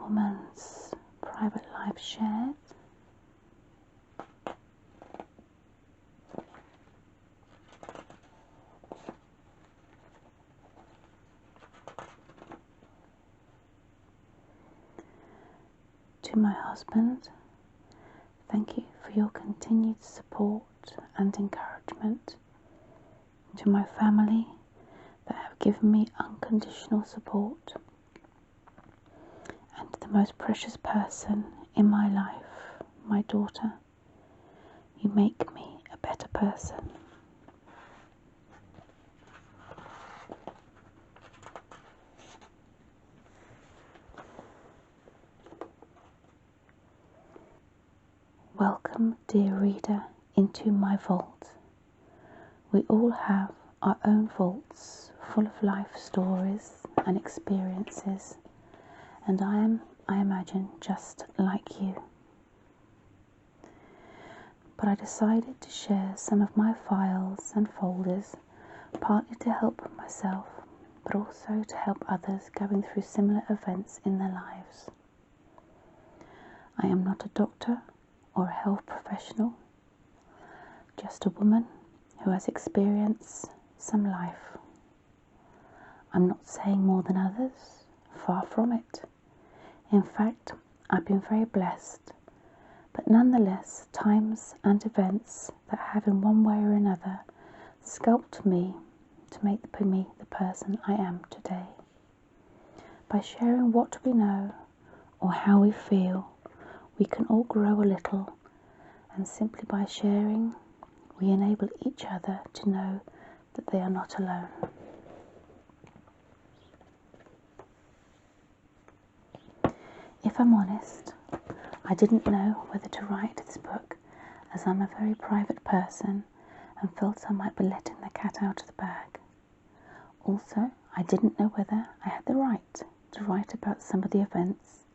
Woman's private life shared. To my husband, thank you for your continued support and encouragement. To my family that have given me unconditional support. And to the most precious person in my life, my daughter, you make me a better person. Welcome, dear reader, into my vault. We all have our own vaults full of life stories and experiences, and I am, I imagine, just like you. But I decided to share some of my files and folders, partly to help myself, but also to help others going through similar events in their lives. I am not a doctor or a health professional, just a woman who has experienced some life. I'm not saying more than others, far from it. In fact, I've been very blessed, but nonetheless, times and events that have in one way or another sculpted me to make me the person I am today. By sharing what we know or how we feel, we can all grow a little, and simply by sharing, we enable each other to know that they are not alone. If I'm honest, I didn't know whether to write this book, as I'm a very private person and felt I might be letting the cat out of the bag. Also, I didn't know whether I had the right to write about some of the events,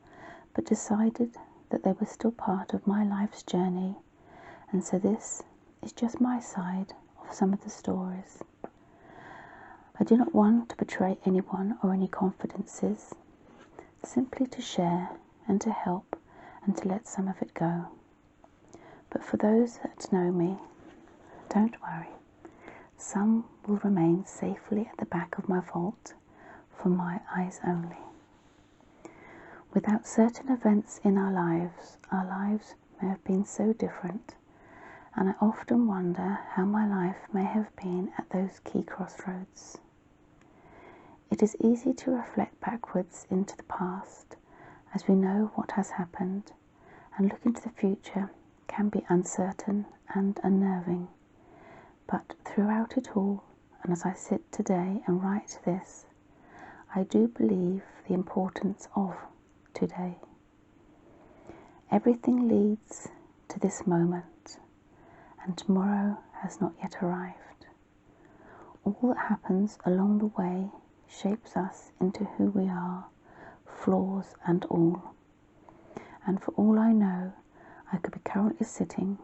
but decided that they were still part of my life's journey, and so this is just my side of some of the stories. I do not want to betray anyone or any confidences, simply to share and to help and to let some of it go. But for those that know me, don't worry, some will remain safely at the back of my vault for my eyes only. Without certain events in our lives may have been so different, and I often wonder how my life may have been at those key crossroads. It is easy to reflect backwards into the past, as we know what has happened, and look into the future can be uncertain and unnerving. But throughout it all, and as I sit today and write this, I do believe the importance of today. Everything leads to this moment, and tomorrow has not yet arrived. All that happens along the way shapes us into who we are, flaws and all. And for all I know, I could be currently sitting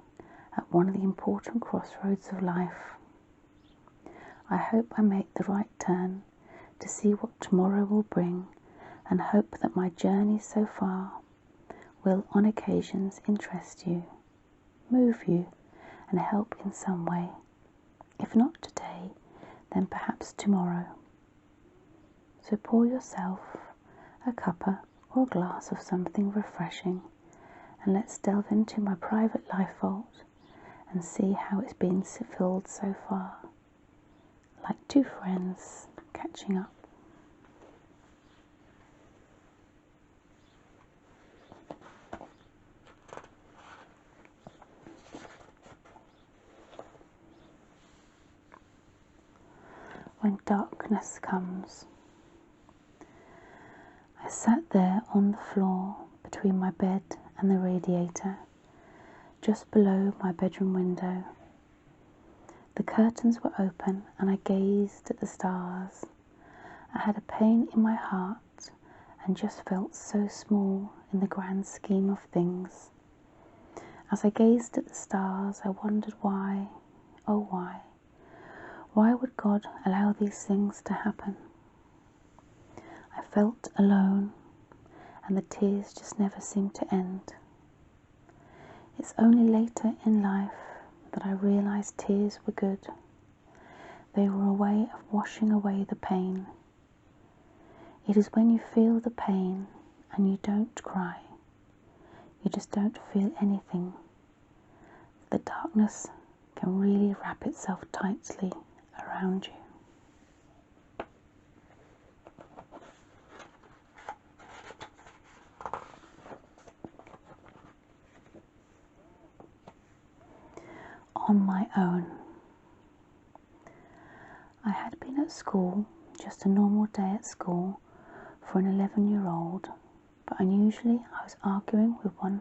at one of the important crossroads of life. I hope I make the right turn to see what tomorrow will bring, and hope that my journey so far will on occasions interest you, move you, and help in some way. If not today, then perhaps tomorrow. So pour yourself a cuppa or a glass of something refreshing, and let's delve into my private life vault and see how it's been filled so far, like two friends catching up. When darkness comes. I sat there on the floor between my bed and the radiator, just below my bedroom window. The curtains were open and I gazed at the stars. I had a pain in my heart and just felt so small in the grand scheme of things. As I gazed at the stars, I wondered why, oh why? Why would God allow these things to happen? I felt alone, and the tears just never seemed to end. It's only later in life that I realised tears were good. They were a way of washing away the pain. It is when you feel the pain and you don't cry, you just don't feel anything, the darkness can really wrap itself tightly around you. On my own. I had been at school, just a normal day at school for an 11-year-old, but unusually I was arguing with one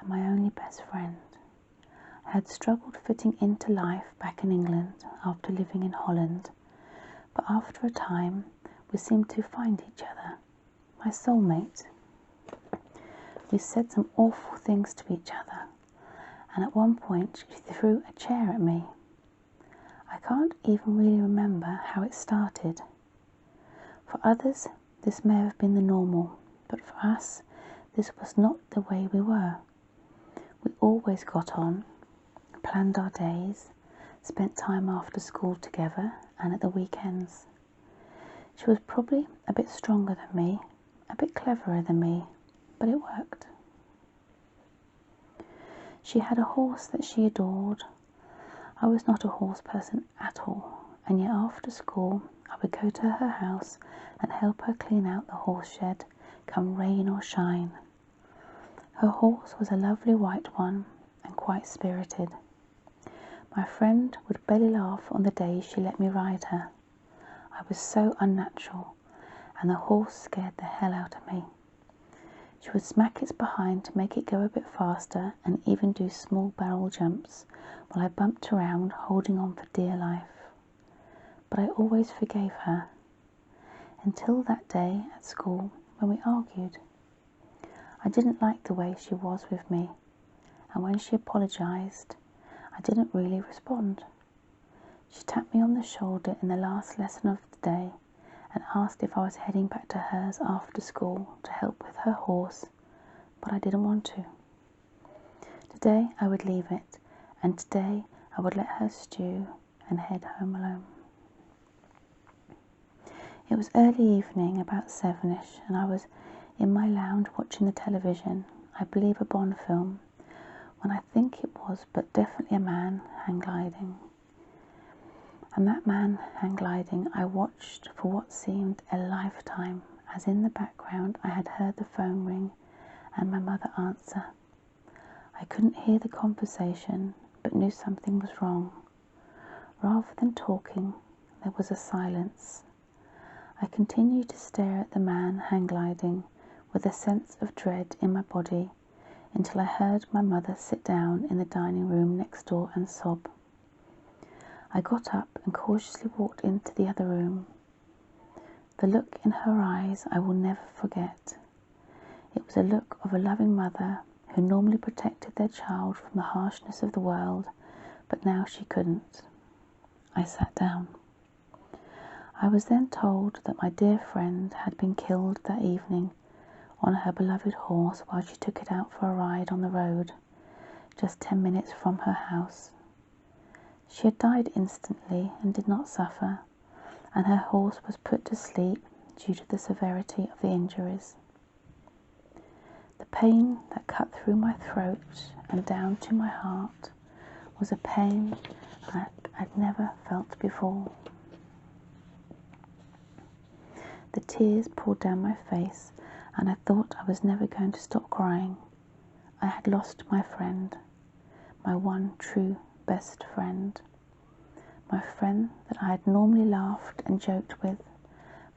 of my only best friend. I had struggled fitting into life back in England after living in Holland, but after a time we seemed to find each other, my soulmate. We said some awful things to each other, and at one point she threw a chair at me. I can't even really remember how it started. For others, this may have been the normal, but for us, this was not the way we were. We always got on, planned our days, spent time after school together and at the weekends. She was probably a bit stronger than me, a bit cleverer than me, but it worked. She had a horse that she adored. I was not a horse person at all, and yet after school I would go to her house and help her clean out the horse shed, come rain or shine. Her horse was a lovely white one and quite spirited. My friend would belly laugh on the days she let me ride her. I was so unnatural, and the horse scared the hell out of me. She would smack its behind to make it go a bit faster and even do small barrel jumps while I bumped around holding on for dear life. But I always forgave her, until that day at school when we argued. I didn't like the way she was with me, and when she apologised, I didn't really respond. She tapped me on the shoulder in the last lesson of the day and asked if I was heading back to hers after school to help with her horse, but I didn't want to. Today I would leave it, and today I would let her stew and head home alone. It was early evening, about 7ish, and I was in my lounge watching the television, I believe a Bond film, when I think it was but definitely a man hang gliding. And that man hang gliding I watched for what seemed a lifetime, as in the background I had heard the phone ring and my mother answer. I couldn't hear the conversation, but knew something was wrong. Rather than talking, there was a silence. I continued to stare at the man hang gliding with a sense of dread in my body until I heard my mother sit down in the dining room next door and sob. I got up and cautiously walked into the other room. The look in her eyes I will never forget. It was a look of a loving mother who normally protected their child from the harshness of the world, but now she couldn't. I sat down. I was then told that my dear friend had been killed that evening on her beloved horse while she took it out for a ride on the road, just 10 minutes from her house. She had died instantly and did not suffer, and her horse was put to sleep due to the severity of the injuries. The pain that cut through my throat and down to my heart was a pain I'd never felt before. The tears poured down my face, and I thought I was never going to stop crying. I had lost my friend, my one true best friend, my friend that I had normally laughed and joked with,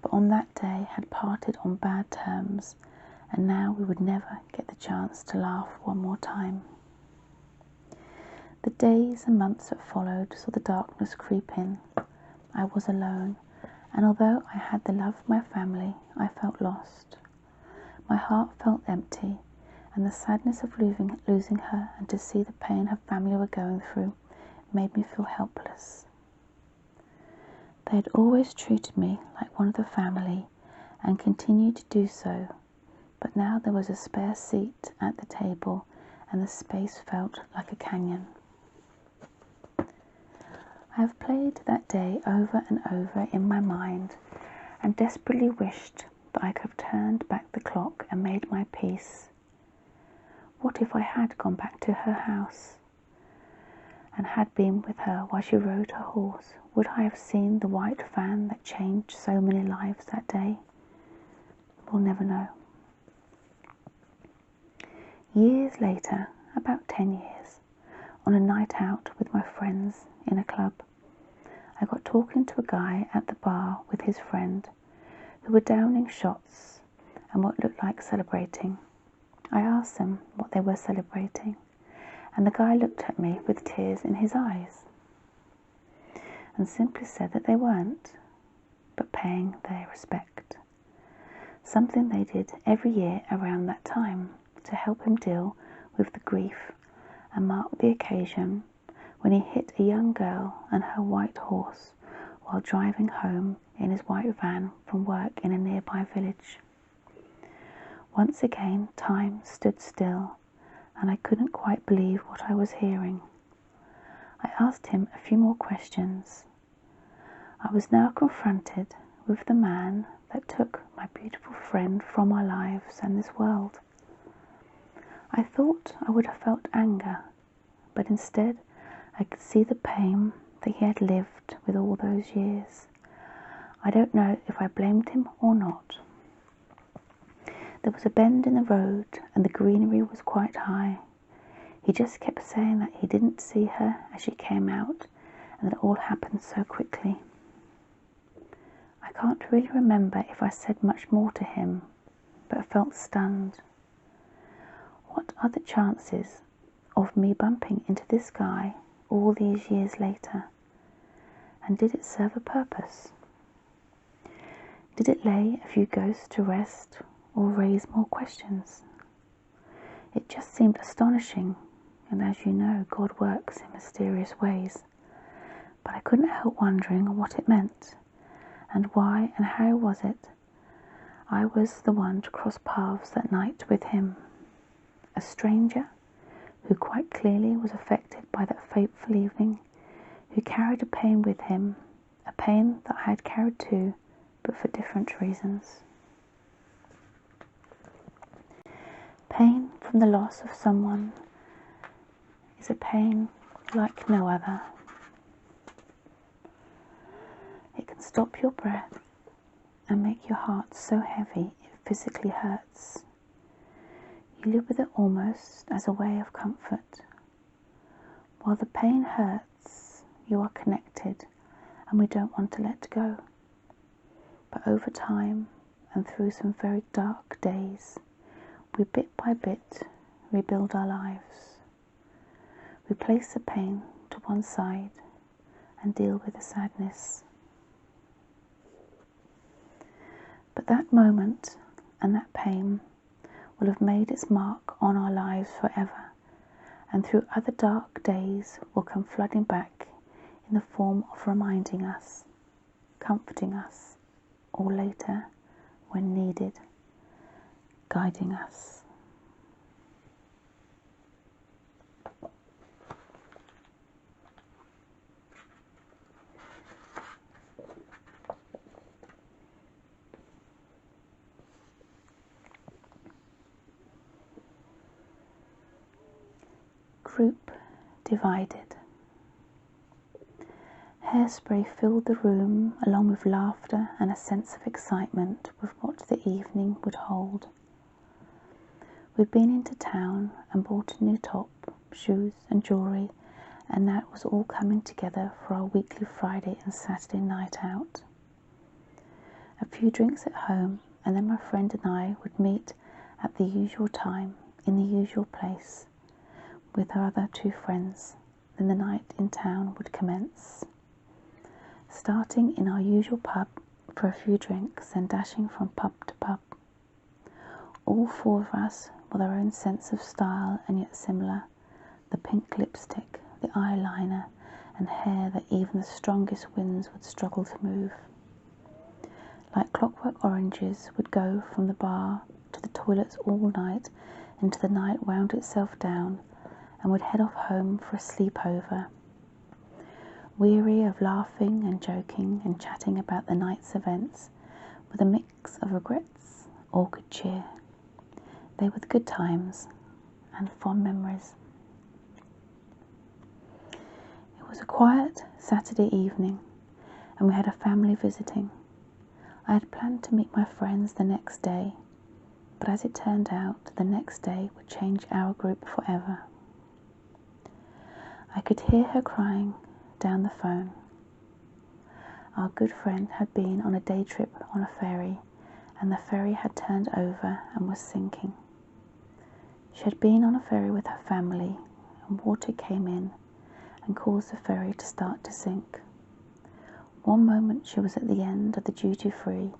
but on that day had parted on bad terms, and now we would never get the chance to laugh one more time. The days and months that followed saw the darkness creep in. I was alone, and although I had the love of my family, I felt lost. My heart felt empty, and the sadness of losing her and to see the pain her family were going through made me feel helpless. They had always treated me like one of the family and continued to do so, but now there was a spare seat at the table and the space felt like a canyon. I have played that day over and over in my mind and desperately wished that I could have turned back the clock and made my peace. What if I had gone back to her house and had been with her while she rode her horse? Would I have seen the white van that changed so many lives that day? We'll never know. Years later, about 10 years, on a night out with my friends in a club, I got talking to a guy at the bar with his friend who were downing shots and what looked like celebrating. I asked them what they were celebrating, and the guy looked at me with tears in his eyes and simply said that they weren't, but paying their respect. Something they did every year around that time to help him deal with the grief and mark the occasion when he hit a young girl and her white horse while driving home in his white van from work in a nearby village. Once again, time stood still, and I couldn't quite believe what I was hearing. I asked him a few more questions. I was now confronted with the man that took my beautiful friend from our lives and this world. I thought I would have felt anger, but instead I could see the pain that he had lived with all those years. I don't know if I blamed him or not. There was a bend in the road and the greenery was quite high. He just kept saying that he didn't see her as she came out and that it all happened so quickly. I can't really remember if I said much more to him, but I felt stunned. What are the chances of me bumping into this guy all these years later? And did it serve a purpose? Did it lay a few ghosts to rest or raise more questions? It just seemed astonishing, and as you know, God works in mysterious ways. But I couldn't help wondering what it meant, and why and how was it I was the one to cross paths that night with him, a stranger who quite clearly was affected by that fateful evening, who carried a pain with him, a pain that I had carried too, but for different reasons. Pain from the loss of someone is a pain like no other. It can stop your breath and make your heart so heavy it physically hurts. You live with it almost as a way of comfort. While the pain hurts, you are connected and we don't want to let go. But over time and through some very dark days, we bit by bit rebuild our lives. We place the pain to one side and deal with the sadness. But that moment and that pain will have made its mark on our lives forever, and through other dark days will come flooding back in the form of reminding us, comforting us, or later, when needed, guiding us. Group divided. Hairspray filled the room along with laughter and a sense of excitement with what the evening would hold. We'd been into town and bought a new top, shoes and jewellery, and now it was all coming together for our weekly Friday and Saturday night out. A few drinks at home, and then my friend and I would meet at the usual time in the usual place with our other two friends. Then the night in town would commence, starting in our usual pub for a few drinks and dashing from pub to pub. All four of us with our own sense of style and yet similar, the pink lipstick, the eyeliner and hair that even the strongest winds would struggle to move. Like clockwork oranges would go from the bar to the toilets all night into the night wound itself down and would head off home for a sleepover, weary of laughing and joking and chatting about the night's events with a mix of regrets or good cheer. They were the good times and fond memories. It was a quiet Saturday evening and we had a family visiting. I had planned to meet my friends the next day, but as it turned out, the next day would change our group forever. I could hear her crying down the phone. Our good friend had been on a day trip on a ferry, and the ferry had turned over and was sinking. She had been on a ferry with her family, and water came in and caused the ferry to start to sink. One moment she was at the end of the duty-free,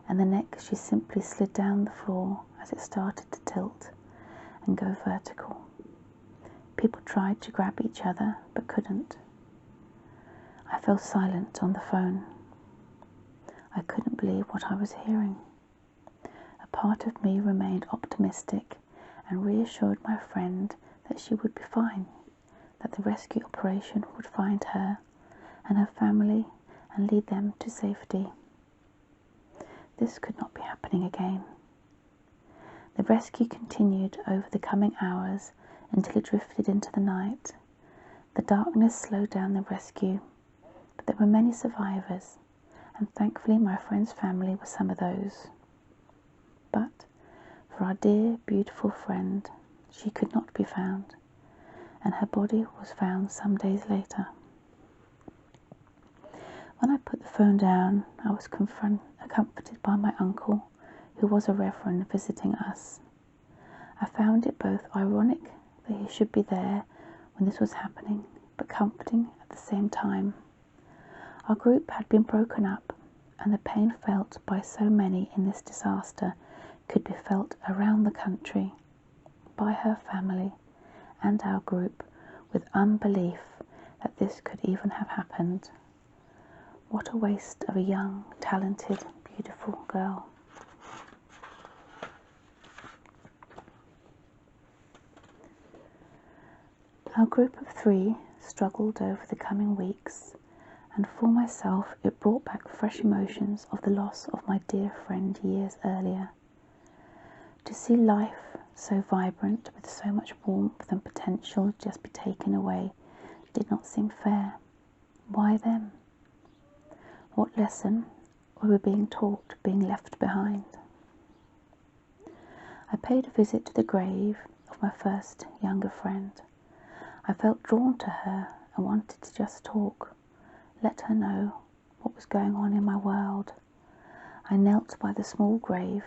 and the next she simply slid down the floor as it started to tilt and go vertical. People tried to grab each other but couldn't. I fell silent on the phone. I couldn't believe what I was hearing. A part of me remained optimistic and reassured my friend that she would be fine, that the rescue operation would find her and her family and lead them to safety. This could not be happening again. The rescue continued over the coming hours until it drifted into the night. The darkness slowed down the rescue, but there were many survivors, and thankfully my friend's family were some of those. But for our dear, beautiful friend, she could not be found, and her body was found some days later. When I put the phone down, I was comforted by my uncle, who was a reverend visiting us. I found it both ironic that he should be there when this was happening, but comforting at the same time. Our group had been broken up, and the pain felt by so many in this disaster could be felt around the country, by her family and our group, with unbelief that this could even have happened. What a waste of a young, talented, beautiful girl. Our group of 3 struggled over the coming weeks, and for myself it brought back fresh emotions of the loss of my dear friend years earlier. To see life so vibrant with so much warmth and potential just be taken away did not seem fair. Why them? What lesson were we being taught being left behind? I paid a visit to the grave of my first younger friend. I felt drawn to her and wanted to just talk, let her know what was going on in my world. I knelt by the small grave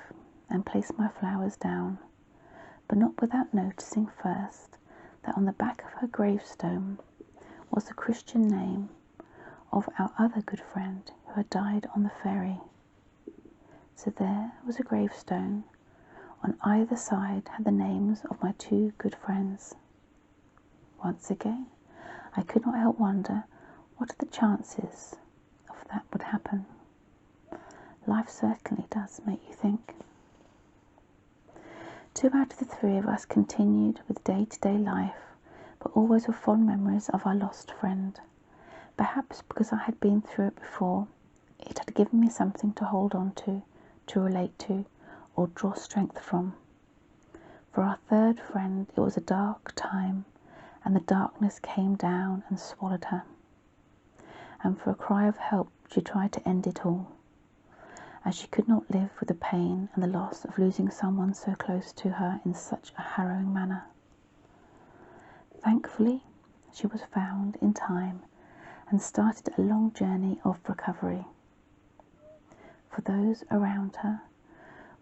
and placed my flowers down, but not without noticing first that on the back of her gravestone was the Christian name of our other good friend who had died on the ferry. So there was a gravestone. On either side had the names of my 2 good friends. Once again, I could not help wonder, what are the chances of that would happen? Life certainly does make you think. 2 out of the 3 of us continued with day-to-day life, but always with fond memories of our lost friend. Perhaps because I had been through it before, it had given me something to hold on to relate to, or draw strength from. For our 3rd friend, it was a dark time, and the darkness came down and swallowed her. And for a cry of help, she tried to end it all, as she could not live with the pain and the loss of losing someone so close to her in such a harrowing manner. Thankfully, she was found in time and started a long journey of recovery. For those around her,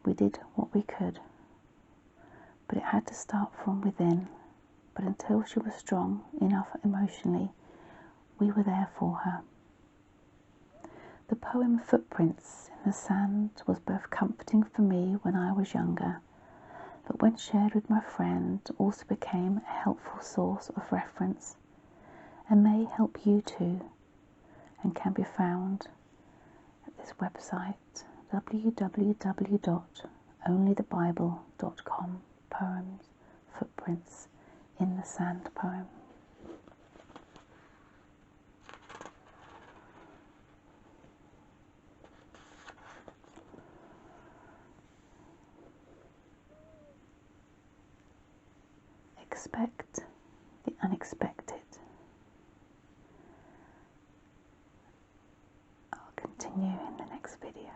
we did what we could, but it had to start from within. But until she was strong enough emotionally, we were there for her. The poem Footprints in the Sand was both comforting for me when I was younger, but when shared with my friend also became a helpful source of reference, and may help you too, and can be found at this website, www.overthinking.com. onlythebible.com poems, Footprints in the Sand poem. Expect the unexpected. I'll continue in the next video.